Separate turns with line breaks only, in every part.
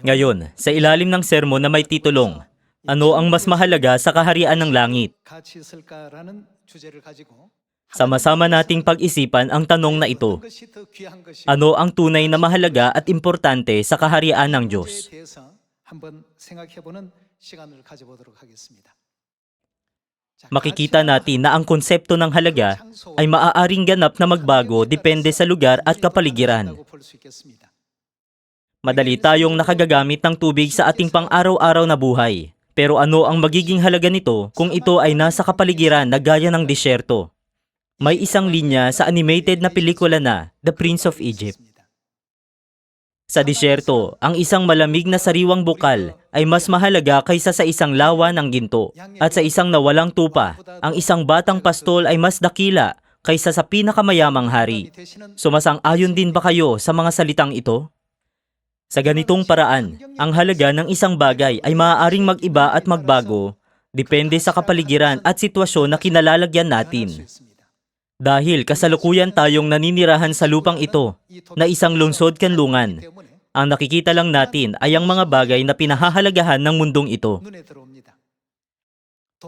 Ngayon, sa ilalim ng sermon na may titulong, Ano ang mas mahalaga sa kaharian ng langit? Sama-sama nating pag-isipan ang tanong na ito. Ano ang tunay na mahalaga at importante sa kaharian ng Diyos? Makikita natin na ang konsepto ng halaga ay maaaring ganap na magbago depende sa lugar at kapaligiran. Madali tayong nakagagamit ng tubig sa ating pang-araw-araw na buhay. Pero ano ang magiging halaga nito kung ito ay nasa kapaligiran na gaya ng disyerto? May isang linya sa animated na pelikula na The Prince of Egypt. Sa disyerto, ang isang malamig na sariwang bukal ay mas mahalaga kaysa sa isang lawa ng ginto. At sa isang nawalang tupa, ang isang batang pastol ay mas dakila kaysa sa pinakamayamang hari. Sumasang-ayon din ba kayo sa mga salitang ito? Sa ganitong paraan, ang halaga ng isang bagay ay maaaring mag-iba at magbago depende sa kapaligiran at sitwasyon na kinalalagyan natin. Dahil kasalukuyan tayong naninirahan sa lupang ito na isang lungsod-kanlungan, ang nakikita lang natin ay ang mga bagay na pinahahalagahan ng mundong ito.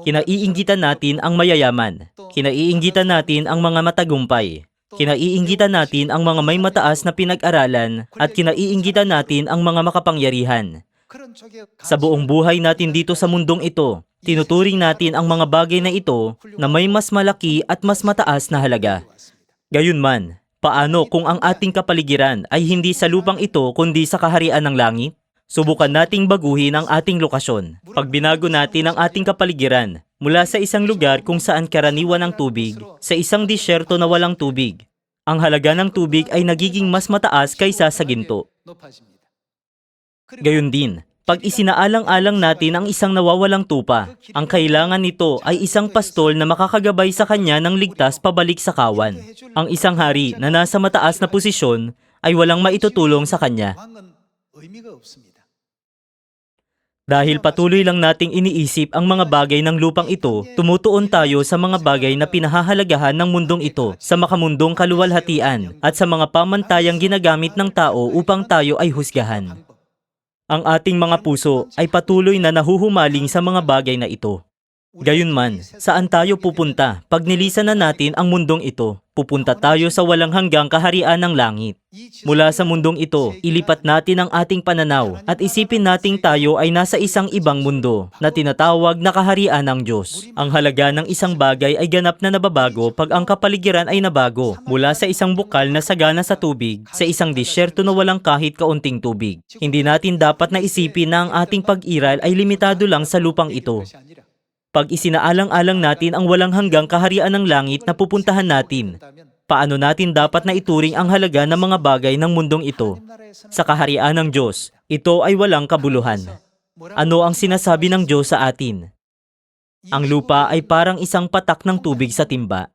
Kinaiinggitan natin ang mayayaman, kinaiinggitan natin ang mga matagumpay, kinaiinggitan natin ang mga may mataas na pinag-aralan at kinaiinggitan natin ang mga makapangyarihan. Sa buong buhay natin dito sa mundong ito, tinuturing natin ang mga bagay na ito na may mas malaki at mas mataas na halaga. Gayunman, paano kung ang ating kapaligiran ay hindi sa lupang ito kundi sa kaharian ng langit? Subukan nating baguhin ang ating lokasyon. Pag binago natin ang ating kapaligiran mula sa isang lugar kung saan karaniwan ang tubig sa isang disyerto na walang tubig, ang halaga ng tubig ay nagiging mas mataas kaysa sa ginto. Gayon din, pag isinaalang-alang natin ang isang nawawalang tupa, ang kailangan nito ay isang pastol na makakagabay sa kanya ng ligtas pabalik sa kawan. Ang isang hari na nasa mataas na posisyon ay walang maitutulong sa kanya. Dahil patuloy lang nating iniisip ang mga bagay ng lupang ito, tumutuon tayo sa mga bagay na pinahahalagahan ng mundong ito sa makamundong kaluwalhatian at sa mga pamantayang ginagamit ng tao upang tayo ay husgahan. Ang ating mga puso ay patuloy na nahuhumaling sa mga bagay na ito. Gayunman, saan tayo pupunta pag nilisan na natin ang mundong ito? Pupunta tayo sa walang hanggang kaharian ng langit. Mula sa mundong ito, ilipat natin ang ating pananaw at isipin nating tayo ay nasa isang ibang mundo na tinatawag na kaharian ng Diyos. Ang halaga ng isang bagay ay ganap na nababago pag ang kapaligiran ay nabago mula sa isang bukal na sagana sa tubig sa isang disyerto na walang kahit kaunting tubig. Hindi natin dapat na isipin na ang ating pag-iral ay limitado lang sa lupang ito. Pag isinaalang-alang natin ang walang hanggang kaharian ng langit na pupuntahan natin, paano natin dapat na ituring ang halaga ng mga bagay ng mundong ito? Sa kaharian ng Diyos, ito ay walang kabuluhan. Ano ang sinasabi ng Diyos sa atin? Ang lupa ay parang isang patak ng tubig sa timba.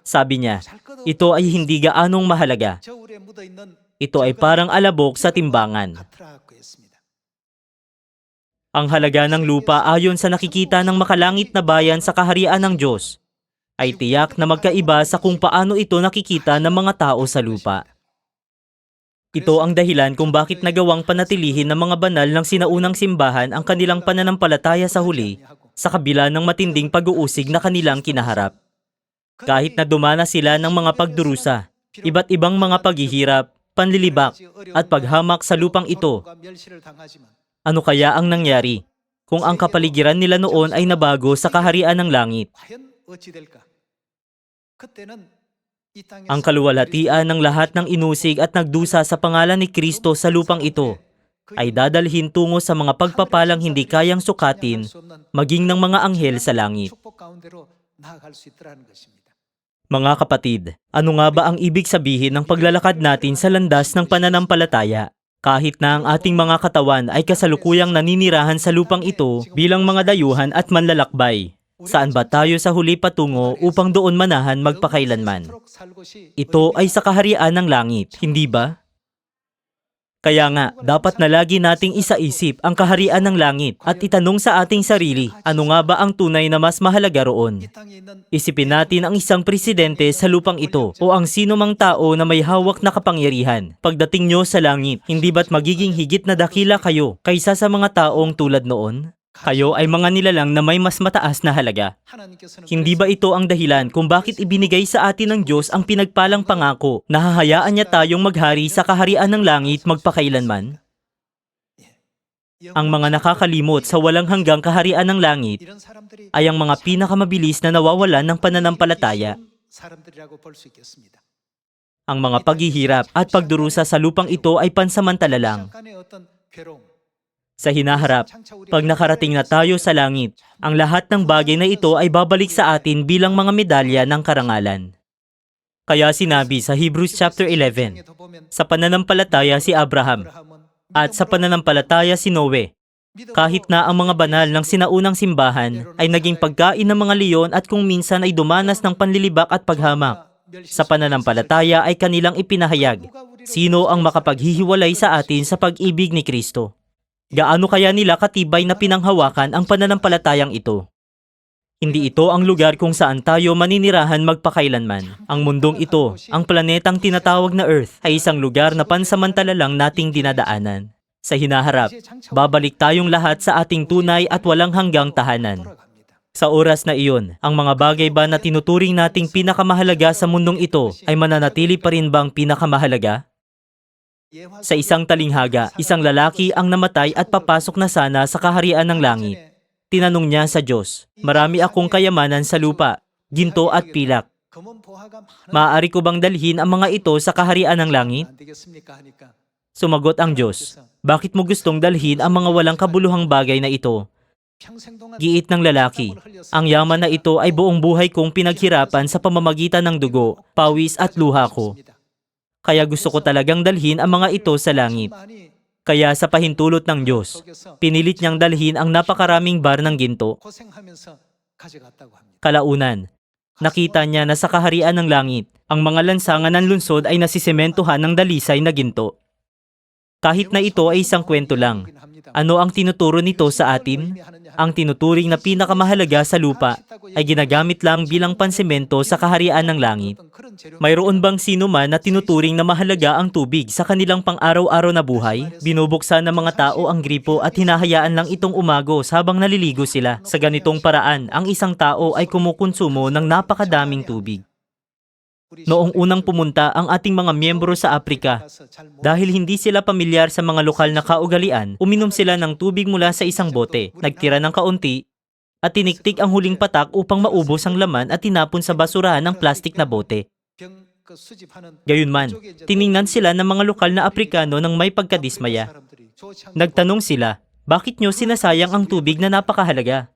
Sabi niya, ito ay hindi gaanong mahalaga. Ito ay parang alabok sa timbangan. Ang halaga ng lupa ayon sa nakikita ng makalangit na bayan sa kaharian ng Diyos ay tiyak na magkaiba sa kung paano ito nakikita ng mga tao sa lupa. Ito ang dahilan kung bakit nagawang panatilihin ng mga banal ng sinaunang simbahan ang kanilang pananampalataya sa huli sa kabila ng matinding pag-uusig na kanilang kinaharap. Kahit na dumana sila ng mga pagdurusa, iba't ibang mga paghihirap, panlilibak at paghamak sa lupang ito, ano kaya ang nangyari kung ang kapaligiran nila noon ay nabago sa kaharian ng langit? Ang kaluwalhatian ng lahat ng inusig at nagdusa sa pangalan ni Kristo sa lupang ito ay dadalhin tungo sa mga pagpapalang hindi kayang sukatin maging ng mga anghel sa langit. Mga kapatid, ano nga ba ang ibig sabihin ng paglalakad natin sa landas ng pananampalataya? Kahit na ang ating mga katawan ay kasalukuyang naninirahan sa lupang ito bilang mga dayuhan at manlalakbay, saan ba tayo sa huli patungo upang doon manahan magpakailanman? Ito ay sa kaharian ng langit, hindi ba? Kaya nga, dapat na lagi nating isaisip ang kaharian ng langit at itanong sa ating sarili, ano nga ba ang tunay na mas mahalaga roon? Isipin natin ang isang presidente sa lupang ito o ang sino mang tao na may hawak na kapangyarihan. Pagdating nyo sa langit, hindi ba't magiging higit na dakila kayo kaysa sa mga taong tulad noon? Kayo ay mga nilalang na may mas mataas na halaga. Hindi ba ito ang dahilan kung bakit ibinigay sa atin ng Diyos ang pinagpalang pangako na hahayaan niya tayong maghari sa kaharian ng langit magpakailanman? Ang mga nakakalimot sa walang hanggang kaharian ng langit ay ang mga pinakamabilis na nawawalan ng pananampalataya. Ang mga paghihirap at pagdurusa sa lupang ito ay pansamantala lang. Sa hinaharap, pag nakarating na tayo sa langit, ang lahat ng bagay na ito ay babalik sa atin bilang mga medalya ng karangalan. Kaya sinabi sa Hebrews chapter 11, sa pananampalataya si Abraham at sa pananampalataya si Noe, kahit na ang mga banal ng sinaunang simbahan ay naging pagkain ng mga leon at kung minsan ay dumanas ng panlilibak at paghamak, sa pananampalataya ay kanilang ipinahayag, sino ang makapaghihiwalay sa atin sa pag-ibig ni Kristo? Gaano kaya nila katibay na pinanghawakan ang pananampalatayang ito? Hindi ito ang lugar kung saan tayo maninirahan magpakailanman. Ang mundong ito, ang planetang tinatawag na Earth, ay isang lugar na pansamantala lang nating dinadaanan. Sa hinaharap, babalik tayong lahat sa ating tunay at walang hanggang tahanan. Sa oras na iyon, ang mga bagay ba na tinuturing nating pinakamahalaga sa mundong ito ay mananatili pa rin bang pinakamahalaga? Sa isang talinghaga, isang lalaki ang namatay at papasok na sana sa kaharian ng langit. Tinanong niya sa Diyos, marami akong kayamanan sa lupa, ginto at pilak. Maaari ko bang dalhin ang mga ito sa kaharian ng langit? Sumagot ang Diyos, bakit mo gustong dalhin ang mga walang kabuluhang bagay na ito? Giit ng lalaki, ang yaman na ito ay buong buhay kong pinaghirapan sa pamamagitan ng dugo, pawis at luha ko. Kaya gusto ko talagang dalhin ang mga ito sa langit. Kaya sa pahintulot ng Diyos, pinilit niyang dalhin ang napakaraming bar ng ginto. Kalaunan, nakita niya na sa kaharian ng langit, ang mga lansangan ng lungsod ay nasisementohan ng dalisay na ginto. Kahit na ito ay isang kwento lang, ano ang tinuturo nito sa atin? Ang tinuturing na pinakamahalaga sa lupa ay ginagamit lang bilang pansemento sa kaharian ng langit. Mayroon bang sino man na tinuturing na mahalaga ang tubig sa kanilang pang-araw-araw na buhay? Binubuksan ng mga tao ang gripo at hinahayaan lang itong umagos habang naliligo sila. Sa ganitong paraan, ang isang tao ay kumukonsumo ng napakadaming tubig. Noong unang pumunta ang ating mga miyembro sa Aprika, dahil hindi sila pamilyar sa mga lokal na kaugalian, uminom sila ng tubig mula sa isang bote, nagtira ng kaunti, at tiniktik ang huling patak upang maubos ang laman at tinapon sa basurahan ng plastik na bote. Gayunman, tiningnan sila ng mga lokal na Aprikano ng may pagkadismaya. Nagtanong sila, bakit nyo sinasayang ang tubig na napakahalaga?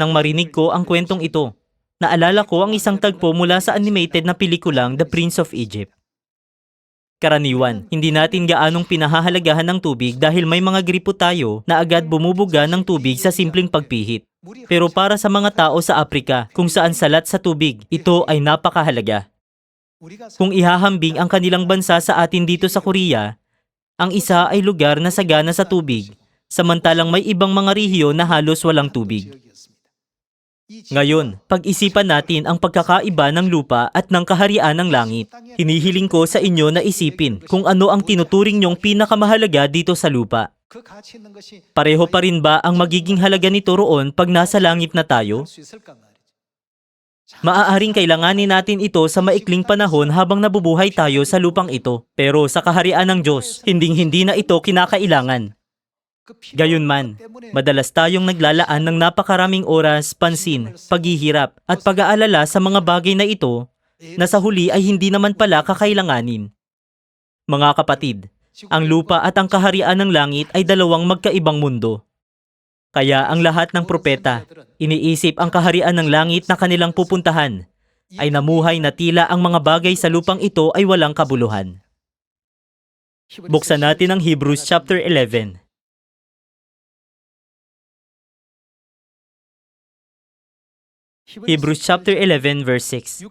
Nang marinig ko ang kwentong ito, naalala ko ang isang tagpo mula sa animated na pelikulang The Prince of Egypt. Karaniwan, hindi natin gaanong pinahahalagahan ng tubig dahil may mga gripo tayo na agad bumubuga ng tubig sa simpleng pagpihit. Pero para sa mga tao sa Aprika, kung saan salat sa tubig, ito ay napakahalaga. Kung ihahambing ang kanilang bansa sa atin dito sa Korea, ang isa ay lugar na sagana sa tubig, samantalang may ibang mga rehiyon na halos walang tubig. Ngayon, pag-isipan natin ang pagkakaiba ng lupa at ng kaharian ng langit. Hinihiling ko sa inyo na isipin kung ano ang tinuturing nyong pinakamahalaga dito sa lupa. Pareho pa rin ba ang magiging halaga nito roon pag nasa langit na tayo? Maaaring kailanganin natin ito sa maikling panahon habang nabubuhay tayo sa lupang ito. Pero sa kaharian ng Diyos, hinding-hindi na ito kinakailangan. Gayunman, madalas tayong naglalaan ng napakaraming oras, pansin, paghihirap at pag-aalala sa mga bagay na ito na sa huli ay hindi naman pala kakailanganin. Mga kapatid, ang lupa at ang kaharian ng langit ay dalawang magkaibang mundo. Kaya ang lahat ng propeta, iniisip ang kaharian ng langit na kanilang pupuntahan, ay namuhay na tila ang mga bagay sa lupang ito ay walang kabuluhan. Buksan natin ang Hebrews chapter 11. Hebrews chapter 11 verse 6.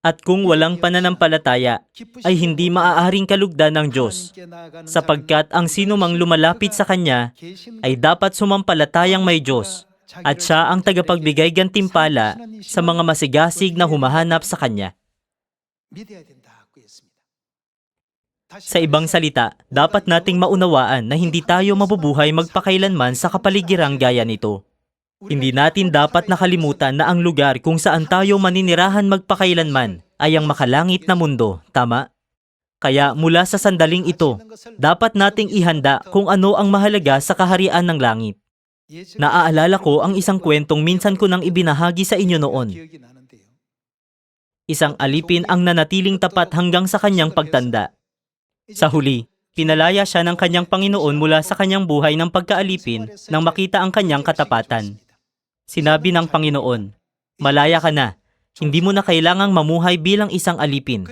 At kung walang pananampalataya, ay hindi maaaring kalugdan ng Diyos, sapagkat ang sinumang lumalapit sa Kanya ay dapat sumampalatayang may Diyos, at Siya ang tagapagbigay gantimpala sa mga masigasig na humahanap sa Kanya. Sa ibang salita, dapat nating maunawaan na hindi tayo mabubuhay magpakailanman sa kapaligirang gaya nito. Hindi natin dapat nakalimutan na ang lugar kung saan tayo maninirahan magpakailanman ay ang makalangit na mundo, tama? Kaya mula sa sandaling ito, dapat nating ihanda kung ano ang mahalaga sa kaharian ng langit. Naaalala ko ang isang kwentong minsan ko nang ibinahagi sa inyo noon. Isang alipin ang nanatiling tapat hanggang sa kanyang pagtanda. Sa huli, pinalaya siya ng kanyang Panginoon mula sa kanyang buhay ng pagkaalipin nang makita ang kanyang katapatan. Sinabi ng Panginoon, "Malaya ka na, hindi mo na kailangang mamuhay bilang isang alipin."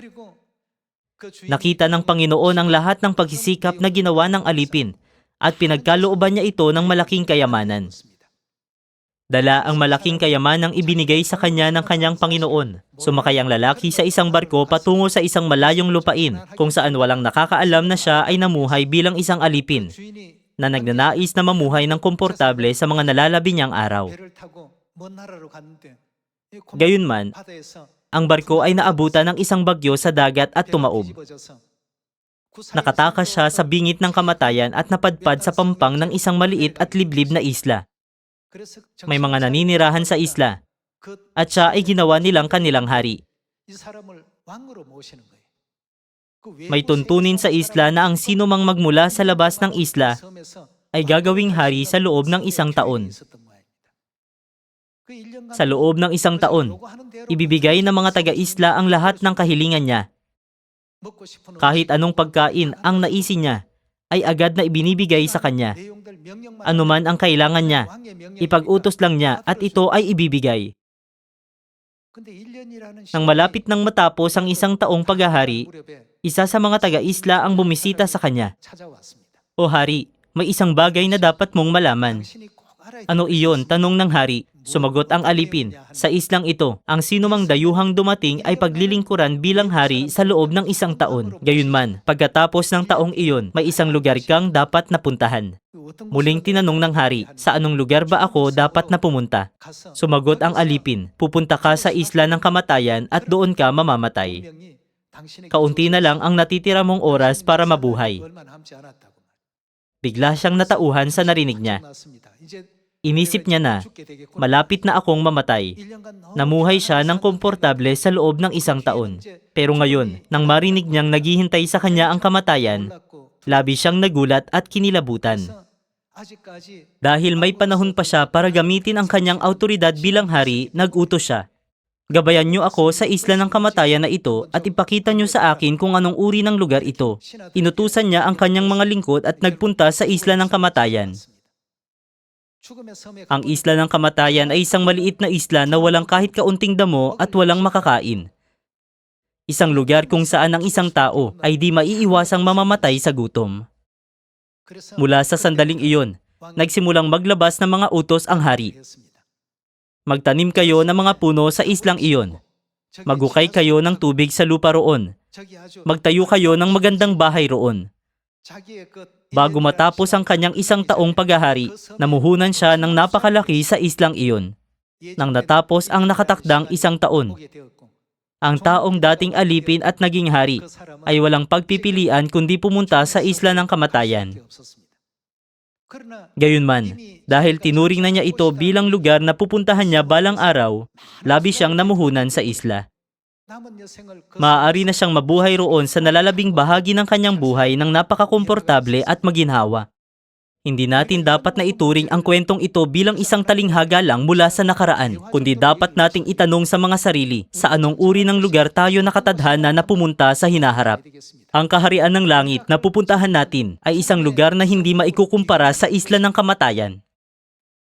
Nakita ng Panginoon ang lahat ng pagsisikap na ginawa ng alipin at pinagkalooban niya ito ng malaking kayamanan. Dala ang malaking kayamanang ibinigay sa kanya ng kanyang Panginoon. Sumakay ang lalaki sa isang barko patungo sa isang malayong lupain kung saan walang nakakaalam na siya ay namuhay bilang isang alipin na nagnanais na mamuhay ng komportable sa mga nalalabi niyang araw. Gayunman, ang barko ay naabutan ng isang bagyo sa dagat at tumaob. Nakatakas siya sa bingit ng kamatayan at napadpad sa pampang ng isang maliit at liblib na isla. May mga naninirahan sa isla, at siya ay ginawa nilang kanilang hari. May tuntunin sa isla na ang sino mang magmula sa labas ng isla ay gagawing hari sa loob ng isang taon. Sa loob ng isang taon, ibibigay ng mga taga-isla ang lahat ng kahilingan niya. Kahit anong pagkain ang naisin niya, ay agad na ibinibigay sa kanya. Ano man ang kailangan niya, ipag-utos lang niya at ito ay ibibigay. Nang malapit nang matapos ang isang taong paghahari, isa sa mga taga-isla ang bumisita sa kanya. "O hari, may isang bagay na dapat mong malaman." "Ano iyon?" tanong ng hari. Sumagot ang alipin, "Sa islang ito, ang sinumang dayuhang dumating ay paglilingkuran bilang hari sa loob ng isang taon. Gayunman, pagkatapos ng taong iyon, may isang lugar kang dapat napuntahan." Muling tinanong ng hari, "Sa anong lugar ba ako dapat na pumunta?" Sumagot ang alipin, "Pupunta ka sa isla ng kamatayan at doon ka mamamatay. Kaunti na lang ang natitira mong oras para mabuhay." Bigla siyang natauhan sa narinig niya. Inisip niya na, malapit na akong mamatay. Namuhay siya ng komportable sa loob ng isang taon. Pero ngayon, nang marinig niyang naghihintay sa kanya ang kamatayan, labis siyang nagulat at kinilabutan. Dahil may panahon pa siya para gamitin ang kanyang autoridad bilang hari, nag-utos siya. "Gabayan niyo ako sa isla ng kamatayan na ito at ipakita niyo sa akin kung anong uri ng lugar ito." Inutusan niya ang kanyang mga lingkod at nagpunta sa isla ng kamatayan. Ang isla ng kamatayan ay isang maliit na isla na walang kahit kaunting damo at walang makakain. Isang lugar kung saan ang isang tao ay di maiiwasang mamamatay sa gutom. Mula sa sandaling iyon, nagsimulang maglabas ng mga utos ang hari. "Magtanim kayo ng mga puno sa islang iyon. Maghukay kayo ng tubig sa lupa roon. Magtayo kayo ng magandang bahay roon." Bago matapos ang kanyang isang taong paghahari, namuhunan siya ng napakalaki sa islang iyon. Nang natapos ang nakatakdang isang taon, ang taong dating alipin at naging hari ay walang pagpipilian kundi pumunta sa isla ng kamatayan. Gayunman, dahil tinuring na niya ito bilang lugar na pupuntahan niya balang araw, labis siyang namuhunan sa isla. Maaari na siyang mabuhay roon sa nalalabing bahagi ng kanyang buhay ng napakakomportable at maginhawa. Hindi natin dapat na ituring ang kwentong ito bilang isang talinghaga lang mula sa nakaraan, kundi dapat nating itanong sa mga sarili sa anong uri ng lugar tayo nakatadhana na pumunta sa hinaharap. Ang kaharian ng langit na pupuntahan natin ay isang lugar na hindi maikukumpara sa isla ng kamatayan.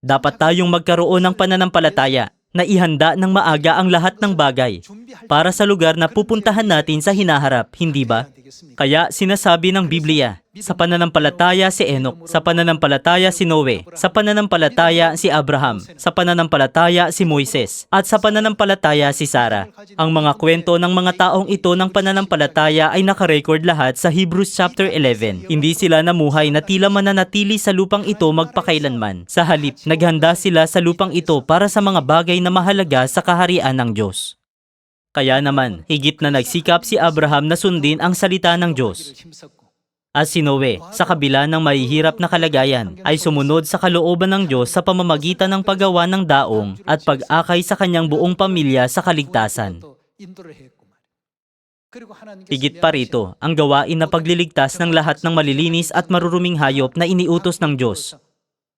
Dapat tayong magkaroon ng pananampalataya na ihanda ng maaga ang lahat ng bagay para sa lugar na pupuntahan natin sa hinaharap, hindi ba? Kaya sinasabi ng Biblia, Sa pananampalataya si Enoch, sa pananampalataya si Noe, sa pananampalataya si Abraham, sa pananampalataya si Moises, at sa pananampalataya si Sarah. Ang mga kwento ng mga taong ito ng pananampalataya ay nakarecord lahat sa Hebrews chapter 11. Hindi sila namuhay na tila mananatili sa lupang ito magpakailanman. Sa halip, naghanda sila sa lupang ito para sa mga bagay na mahalaga sa kaharian ng Diyos. Kaya naman, higit na nagsikap si Abraham na sundin ang salita ng Diyos. At si Noe, sa kabila ng mahihirap na kalagayan, ay sumunod sa kalooban ng Diyos sa pamamagitan ng paggawa ng daong at pag-akay sa kanyang buong pamilya sa kaligtasan. Higit pa rito, ang gawain na pagliligtas ng lahat ng malilinis at maruruming hayop na iniutos ng Diyos.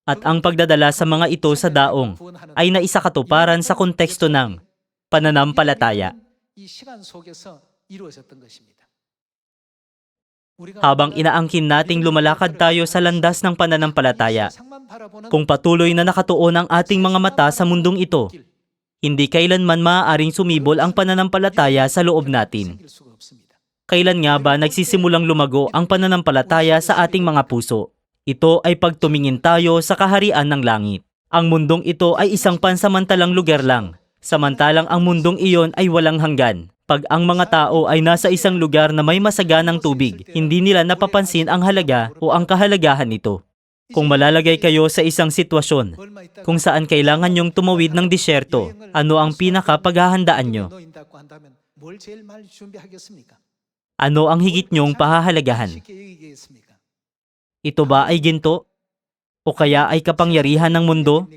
At ang pagdadala sa mga ito sa daong ay naisakatuparan sa konteksto ng pananampalataya. Habang inaangkin nating lumalakad tayo sa landas ng pananampalataya, kung patuloy na nakatuon ang ating mga mata sa mundong ito, hindi kailanman maaaring sumibol ang pananampalataya sa loob natin. Kailan nga ba nagsisimulang lumago ang pananampalataya sa ating mga puso? Ito ay pagtumingin tayo sa kaharian ng langit. Ang mundong ito ay isang pansamantalang lugar lang, samantalang ang mundong iyon ay walang hanggan. Pag ang mga tao ay nasa isang lugar na may masaganang tubig, hindi nila napapansin ang halaga o ang kahalagahan nito. Kung malalagay kayo sa isang sitwasyon kung saan kailangan nyong tumawid ng disyerto, ano ang pinaka-paghahandaan nyo? Ano ang higit nyong pahahalagahan? Ito ba ay ginto? O kaya ay kapangyarihan ng mundo?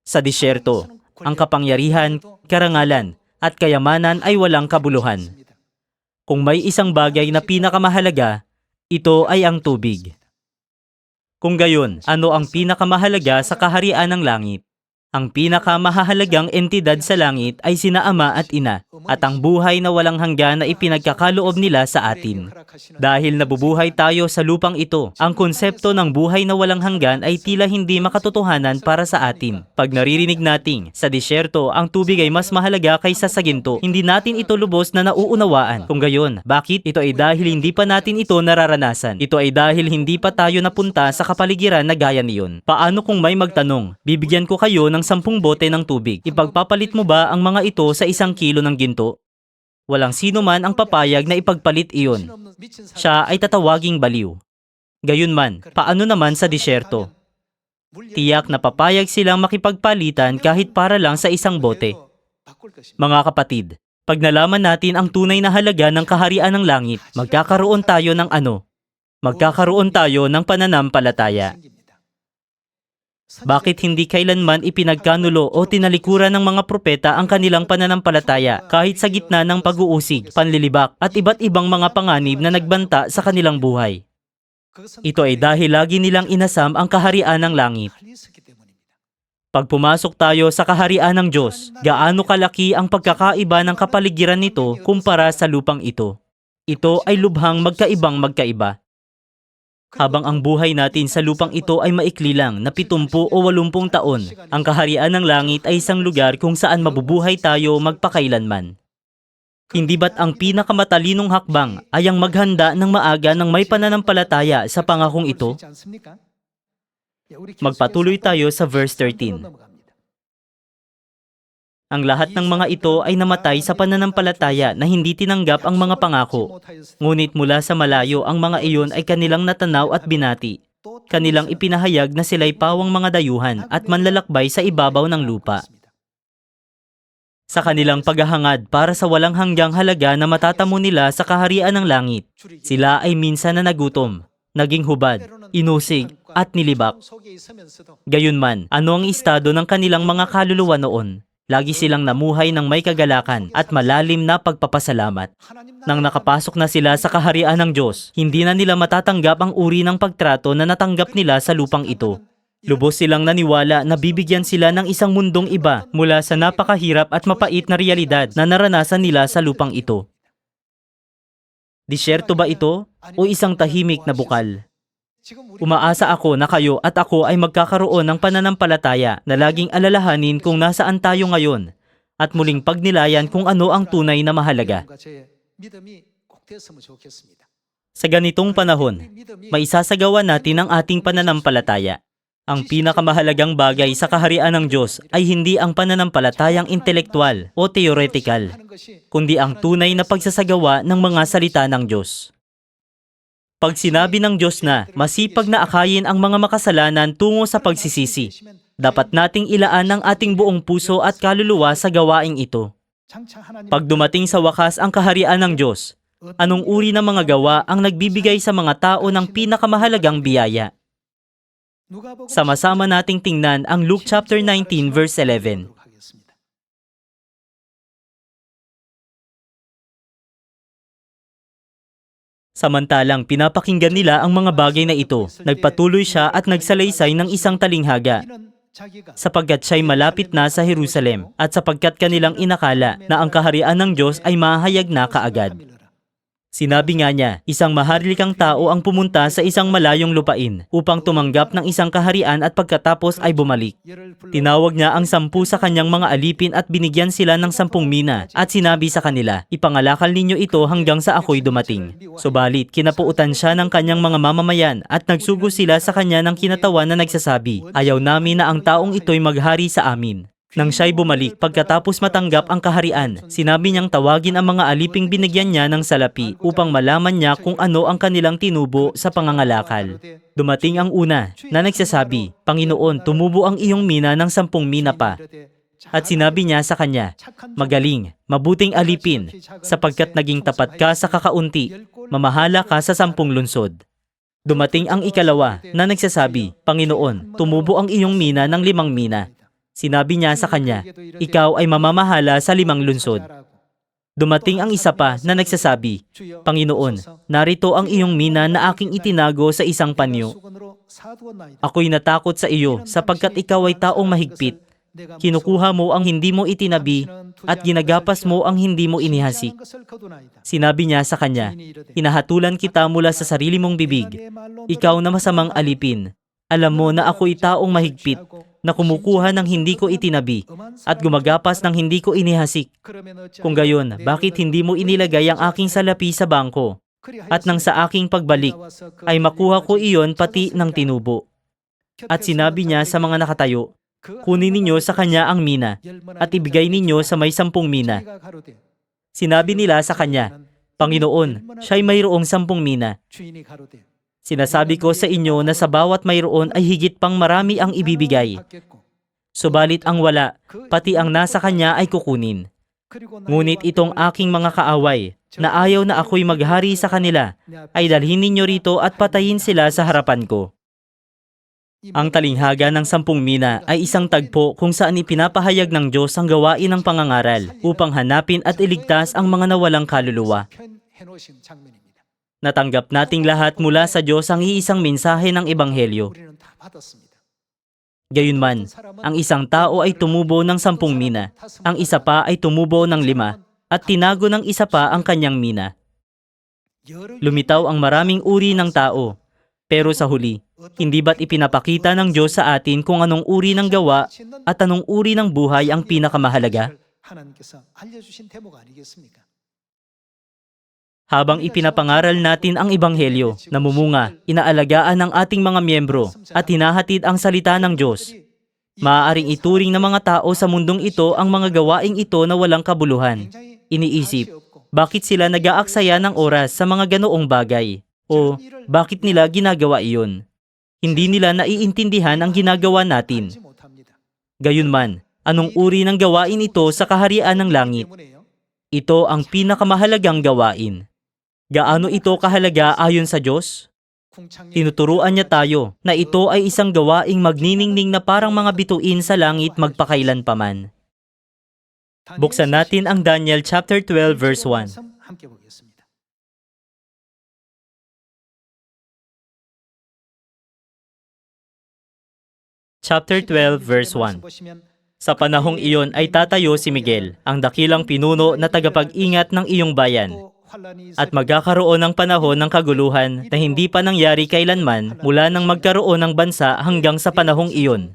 Sa disyerto, ang kapangyarihan, karangalan, at kayamanan ay walang kabuluhan. Kung may isang bagay na pinakamahalaga, ito ay ang tubig. Kung gayon, ano ang pinakamahalaga sa kaharian ng langit? Ang pinakamahalagang entidad sa langit ay sina Ama at Ina, at ang buhay na walang hanggan na ipinagkakaloob nila sa atin. Dahil nabubuhay tayo sa lupang ito, ang konsepto ng buhay na walang hanggan ay tila hindi makatotohanan para sa atin. Pag naririnig nating sa disyerto ang tubig ay mas mahalaga kaysa sa ginto, hindi natin ito lubos na nauunawaan. Kung gayon, bakit? Ito ay dahil hindi pa natin ito nararanasan. Ito ay dahil hindi pa tayo napunta sa kapaligiran na gaya niyon. Paano kung may magtanong, bibigyan ko kayo ng 10 bote ng tubig. Ipagpapalit mo ba ang mga ito sa 1 kilo ng ginto? Walang sino man ang papayag na ipagpalit iyon. Siya ay tatawaging baliw. Gayunman, paano naman sa disyerto? Tiyak na papayag silang makipagpalitan kahit para lang sa 1 bote. Mga kapatid, pag nalaman natin ang tunay na halaga ng kaharian ng langit, magkakaroon tayo ng ano? Magkakaroon tayo ng pananampalataya. Bakit hindi kailanman ipinagkanulo o tinalikuran ng mga propeta ang kanilang pananampalataya kahit sa gitna ng pag-uusig, panlilibak at iba't ibang mga panganib na nagbanta sa kanilang buhay? Ito ay dahil lagi nilang inasam ang kaharian ng langit. Pag pumasok tayo sa kaharian ng Diyos, gaano kalaki ang pagkakaiba ng kapaligiran nito kumpara sa lupang ito? Ito ay lubhang magkaiba. Habang ang buhay natin sa lupang ito ay maikli lang na 70 o 80 taon, ang kaharian ng langit ay isang lugar kung saan mabubuhay tayo magpakailanman. Hindi ba't ang pinakamatalinong hakbang ay ang maghanda ng maaga ng may pananampalataya sa pangakong ito? Magpatuloy tayo sa verse 13. Ang lahat ng mga ito ay namatay sa pananampalataya na hindi tinanggap ang mga pangako. Ngunit mula sa malayo ang mga iyon ay kanilang natanaw at binati. Kanilang ipinahayag na sila'y pawang mga dayuhan at manlalakbay sa ibabaw ng lupa. Sa kanilang paghahangad para sa walang hanggang halaga na matatamo nila sa kaharian ng langit, sila ay minsan na nagutom, naging hubad, inusig, at nilibak. Gayunman, ano ang estado ng kanilang mga kaluluwa noon? Lagi silang namuhay ng may kagalakan at malalim na pagpapasalamat. Nang nakapasok na sila sa kaharian ng Diyos, hindi na nila matatanggap ang uri ng pagtrato na natanggap nila sa lupang ito. Lubos silang naniwala na bibigyan sila ng isang mundong iba mula sa napakahirap at mapait na realidad na naranasan nila sa lupang ito. Disyerto ba ito o isang tahimik na bukal? Umaasa ako na kayo at ako ay magkakaroon ng pananampalataya na laging alalahanin kung nasaan tayo ngayon at muling pagnilayan kung ano ang tunay na mahalaga. Sa ganitong panahon, maisasagawa natin ang ating pananampalataya. Ang pinakamahalagang bagay sa kaharian ng Diyos ay hindi ang pananampalatayang intelektual o theoretical, kundi ang tunay na pagsasagawa ng mga salita ng Diyos. Pag sinabi ng Diyos na masipag na akayin ang mga makasalanan tungo sa pagsisisi, dapat nating ilaan ang ating buong puso at kaluluwa sa gawaing ito. Pag dumating sa wakas ang kaharian ng Diyos, anong uri ng mga gawa ang nagbibigay sa mga tao ng pinakamahalagang biyaya? Sama-sama nating tingnan ang Luke chapter 19 verse 11. Samantalang pinapakinggan nila ang mga bagay na ito, nagpatuloy siya at nagsalaysay ng isang talinghaga, sapagkat siya'y malapit na sa Jerusalem at sapagkat kanilang inakala na ang kaharian ng Diyos ay mahayag na kaagad. Sinabi nga niya, isang maharlikang tao ang pumunta sa isang malayong lupain upang tumanggap ng isang kaharian at pagkatapos ay bumalik. Tinawag niya ang 10 sa kanyang mga alipin at binigyan sila ng 10 mina at sinabi sa kanila, ipangalakal ninyo ito hanggang sa ako'y dumating. Subalit, kinapuutan siya ng kanyang mga mamamayan at nagsugo sila sa kanya ng kinatawan na nagsasabi, ayaw namin na ang taong ito'y maghari sa amin. Nang siya'y bumalik pagkatapos matanggap ang kaharian, sinabi niyang tawagin ang mga aliping binigyan niya ng salapi upang malaman niya kung ano ang kanilang tinubo sa pangangalakal. Dumating ang una na nagsasabi, Panginoon, tumubo ang iyong mina ng 10 mina pa. At sinabi niya sa kanya, magaling, mabuting alipin, sapagkat naging tapat ka sa kakaunti, mamahala ka sa 10 lungsod. Dumating ang ikalawa na nagsasabi, Panginoon, tumubo ang iyong mina ng 5 mina. Sinabi niya sa kanya, ikaw ay mamamahala sa 5 lungsod. Dumating ang isa pa na nagsasabi, Panginoon, narito ang iyong mina na aking itinago sa isang panyo. Ako'y natakot sa iyo sapagkat ikaw ay taong mahigpit. Kinukuha mo ang hindi mo itinabi at ginagapas mo ang hindi mo inihasik. Sinabi niya sa kanya, hinahatulan kita mula sa sarili mong bibig. Ikaw na masamang alipin. Alam mo na ako'y taong mahigpit, na kumukuha ng hindi ko itinabi at gumagapas ng hindi ko inihasik. Kung gayon, bakit hindi mo inilagay ang aking salapi sa bangko? At nang sa aking pagbalik, ay makuha ko iyon pati ng tinubo. At sinabi niya sa mga nakatayo, kunin ninyo sa kanya ang mina at ibigay ninyo sa may 10 mina. Sinabi nila sa kanya, Panginoon, siya'y mayroong 10 mina. Sinasabi ko sa inyo na sa bawat mayroon ay higit pang marami ang ibibigay. Subalit ang wala, pati ang nasa kanya ay kukunin. Ngunit itong aking mga kaaway, na ayaw na ako'y maghari sa kanila, ay dalhin ninyo rito at patayin sila sa harapan ko. Ang talinghaga ng 10 mina ay isang tagpo kung saan ipinapahayag ng Diyos ang gawain ng pangangaral upang hanapin at iligtas ang mga nawalang kaluluwa. Natanggap nating lahat mula sa Diyos ang iisang mensahe ng Ebanghelyo. Gayunman, ang isang tao ay tumubo ng 10 mina, ang isa pa ay tumubo ng 5, at tinago ng isa pa ang kanyang mina. Lumitaw ang maraming uri ng tao, pero sa huli, hindi ba't ipinapakita ng Diyos sa atin kung anong uri ng gawa at anong uri ng buhay ang pinakamahalaga? Habang ipinapangaral natin ang Ebanghelyo, namumunga, inaalagaan ng ating mga miyembro at hinahatid ang salita ng Diyos, maaaring ituring ng mga tao sa mundong ito ang mga gawaing ito na walang kabuluhan. Iniisip, bakit sila nag-aaksaya ng oras sa mga ganoong bagay? O bakit nila ginagawa iyon? Hindi nila naiintindihan ang ginagawa natin. Gayunman, anong uri ng gawain ito sa kaharian ng langit? Ito ang pinakamahalagang gawain. Gaano ito kahalaga ayon sa Diyos? Tinuturuan niya tayo na ito ay isang gawaing magniningning na parang mga bituin sa langit magpakailanpaman. Buksan natin ang Daniel chapter 12 verse 1. Chapter 12 verse 1. Sa panahong iyon ay tatayo si Miguel, ang dakilang pinuno na tagapag-ingat ng iyong bayan. At magkakaroon ng panahon ng kaguluhan na hindi pa nangyari kailanman mula nang magkaroon ng bansa hanggang sa panahong iyon.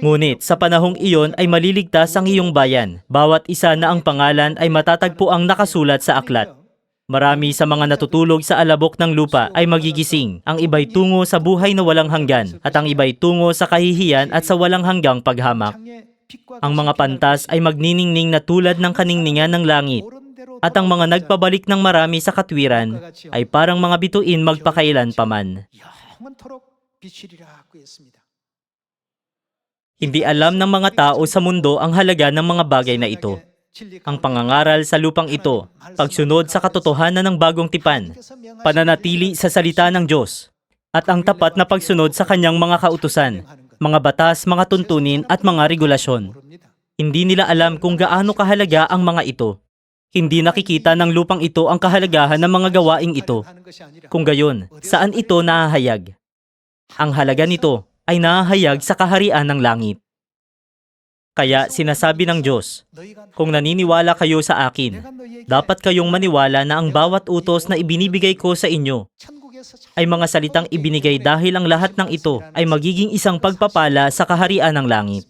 Ngunit sa panahong iyon ay maliligtas ang iyong bayan, bawat isa na ang pangalan ay matatagpo ang nakasulat sa aklat. Marami sa mga natutulog sa alabok ng lupa ay magigising. Ang iba'y tungo sa buhay na walang hanggan, at ang iba'y tungo sa kahihiyan at sa walang hanggang paghamak. Ang mga pantas ay magniningning na tulad ng kaningningan ng langit, at ang mga nagpabalik ng marami sa katwiran ay parang mga bituin magpakailan paman. Hindi alam ng mga tao sa mundo ang halaga ng mga bagay na ito. Ang pangangaral sa lupang ito, pagsunod sa katotohanan ng bagong tipan, pananatili sa salita ng Diyos, at ang tapat na pagsunod sa kanyang mga kautusan, mga batas, mga tuntunin at mga regulasyon. Hindi nila alam kung gaano kahalaga ang mga ito. Hindi nakikita ng lupang ito ang kahalagahan ng mga gawaing ito. Kung gayon, saan ito nahahayag? Ang halaga nito ay nahahayag sa kaharian ng langit. Kaya sinasabi ng Diyos, kung naniniwala kayo sa akin, dapat kayong maniwala na ang bawat utos na ibinibigay ko sa inyo ay mga salitang ibinigay dahil ang lahat ng ito ay magiging isang pagpapala sa kaharian ng langit.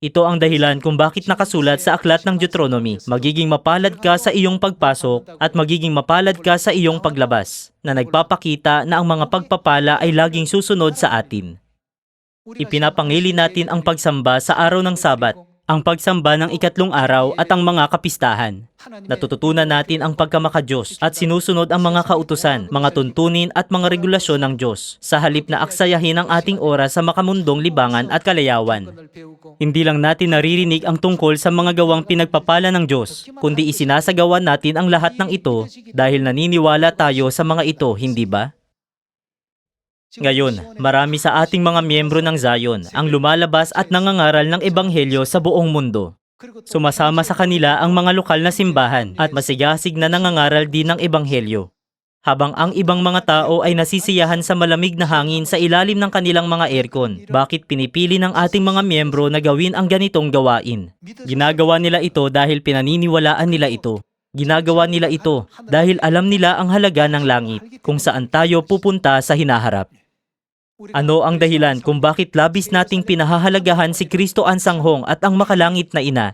Ito ang dahilan kung bakit nakasulat sa aklat ng Deuteronomy, magiging mapalad ka sa iyong pagpasok at magiging mapalad ka sa iyong paglabas, na nagpapakita na ang mga pagpapala ay laging susunod sa atin. Ipinapangili natin ang pagsamba sa araw ng Sabat, ang pagsamba ng ikatlong araw at ang mga kapistahan. Natututunan natin ang pagkamakadiyos at sinusunod ang mga kautusan, mga tuntunin at mga regulasyon ng Diyos sa halip na aksayahin ang ating oras sa makamundong libangan at kalayawan. Hindi lang natin naririnig ang tungkol sa mga gawang pinagpapala ng Diyos, kundi isinasagawa natin ang lahat ng ito dahil naniniwala tayo sa mga ito, hindi ba? Ngayon, marami sa ating mga miyembro ng Zion ang lumalabas at nangangaral ng ebanghelyo sa buong mundo. Sumasama sa kanila ang mga lokal na simbahan at masigasig na nangangaral din ng ebanghelyo. Habang ang ibang mga tao ay nasisiyahan sa malamig na hangin sa ilalim ng kanilang mga aircon, bakit pinipili ng ating mga miyembro na gawin ang ganitong gawain? Ginagawa nila ito dahil pinaniniwalaan nila ito. Ginagawa nila ito dahil alam nila ang halaga ng langit, kung saan tayo pupunta sa hinaharap. Ano ang dahilan kung bakit labis nating pinahahalagahan si Kristo ang Sanghong at ang makalangit na Ina?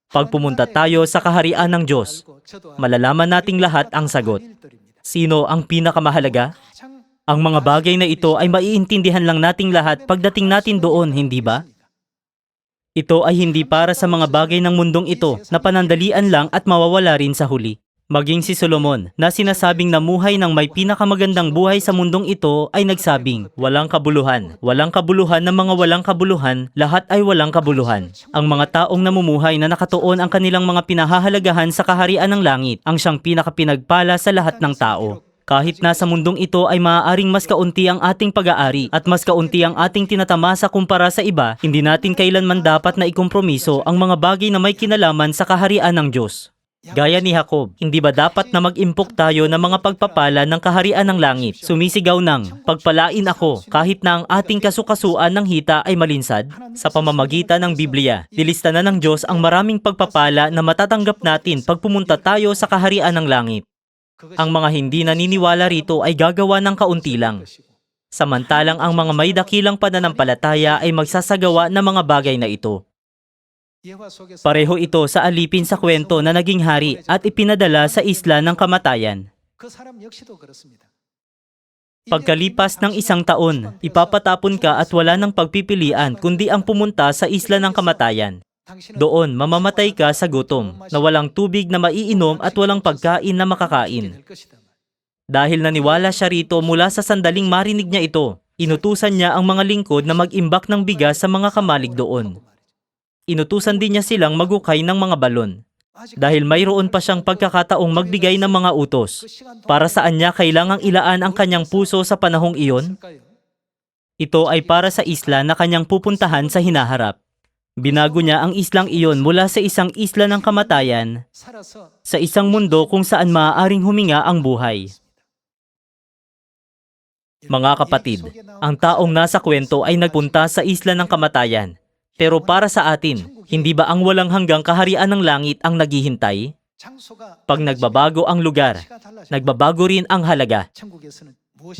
Pag pumunta tayo sa kaharian ng Diyos, malalaman nating lahat ang sagot. Sino ang pinakamahalaga? Ang mga bagay na ito ay maiintindihan lang nating lahat pagdating natin doon, hindi ba? Ito ay hindi para sa mga bagay ng mundong ito na panandalian lang at mawawala rin sa huli. Maging si Solomon, na sinasabing namuhay ng may pinakamagandang buhay sa mundong ito, ay nagsabing, walang kabuluhan ng mga walang kabuluhan, lahat ay walang kabuluhan. Ang mga taong namumuhay na nakatuon ang kanilang mga pinahahalagahan sa kaharian ng langit, ang siyang pinakapinagpala sa lahat ng tao. Kahit nasa mundong ito ay maaaring mas kaunti ang ating pag-aari at mas kaunti ang ating tinatamasa kumpara sa iba, hindi natin kailanman dapat na ikompromiso ang mga bagay na may kinalaman sa kaharian ng Diyos. Gaya ni Jacob, hindi ba dapat na mag-impok tayo ng mga pagpapala ng kaharian ng langit? Sumisigaw ng, pagpalain ako kahit na ang ating kasukasuan ng hita ay malinsad? Sa pamamagitan ng Biblia, nilista na ng Diyos ang maraming pagpapala na matatanggap natin pag pumunta tayo sa kaharian ng langit. Ang mga hindi naniniwala rito ay gagawa ng kaunti lang. Samantalang ang mga may dakilang pananampalataya ay magsasagawa ng mga bagay na ito. Pareho ito sa alipin sa kwento na naging hari at ipinadala sa isla ng kamatayan. Pagkalipas ng 1 taon, ipapatapon ka at wala ng pagpipilian kundi ang pumunta sa isla ng kamatayan. Doon, mamamatay ka sa gutom, na walang tubig na maiinom at walang pagkain na makakain. Dahil naniwala siya rito mula sa sandaling marinig niya ito, inutusan niya ang mga lingkod na mag-imbak ng bigas sa mga kamalig doon. Inutusan din niya silang magukay ng mga balon. Dahil mayroon pa siyang pagkakataong magbigay ng mga utos. Para saan niya kailangang ilaan ang kanyang puso sa panahong iyon? Ito ay para sa isla na kanyang pupuntahan sa hinaharap. Binago niya ang islang iyon mula sa isang isla ng kamatayan sa isang mundo kung saan maaaring huminga ang buhay. Mga kapatid, ang taong nasa kwento ay nagpunta sa isla ng kamatayan. Pero para sa atin, hindi ba ang walang hanggang kaharian ng langit ang naghihintay? Pag nagbabago ang lugar, nagbabago rin ang halaga.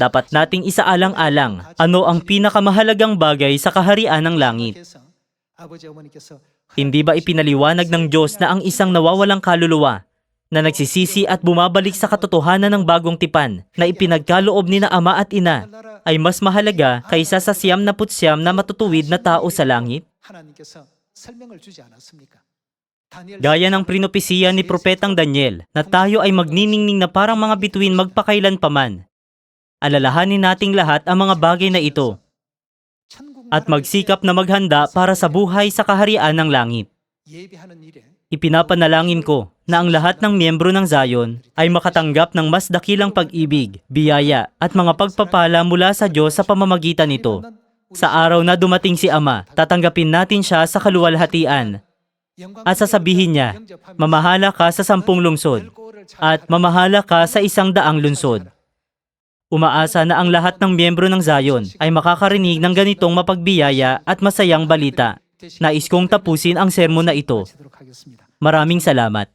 Dapat nating isaalang-alang ano ang pinakamahalagang bagay sa kaharian ng langit. Hindi ba ipinaliwanag ng Diyos na ang isang nawawalang kaluluwa na nagsisisi at bumabalik sa katotohanan ng bagong tipan na ipinagkaloob ni na Ama at Ina ay mas mahalaga kaysa sa 99 na matutuwid na tao sa langit? Gaya ng prinopesiya ni Propetang Daniel na tayo ay magniningning na parang mga bituin magpakailan paman. Alalahanin nating lahat ang mga bagay na ito at magsikap na maghanda para sa buhay sa kaharian ng langit. Ipinapanalangin ko na ang lahat ng miyembro ng Zion ay makatanggap ng mas dakilang pag-ibig, biyaya at mga pagpapala mula sa Diyos sa pamamagitan nito. Sa araw na dumating si Ama, tatanggapin natin siya sa kaluwalhatian at sasabihin niya, mamahala ka sa 10 lungsod at mamahala ka sa 100 lungsod. Umaasa na ang lahat ng miyembro ng Zion ay makakarinig ng ganitong mapagbiyaya at masayang balita. Nais kong tapusin ang sermon na ito. Maraming salamat.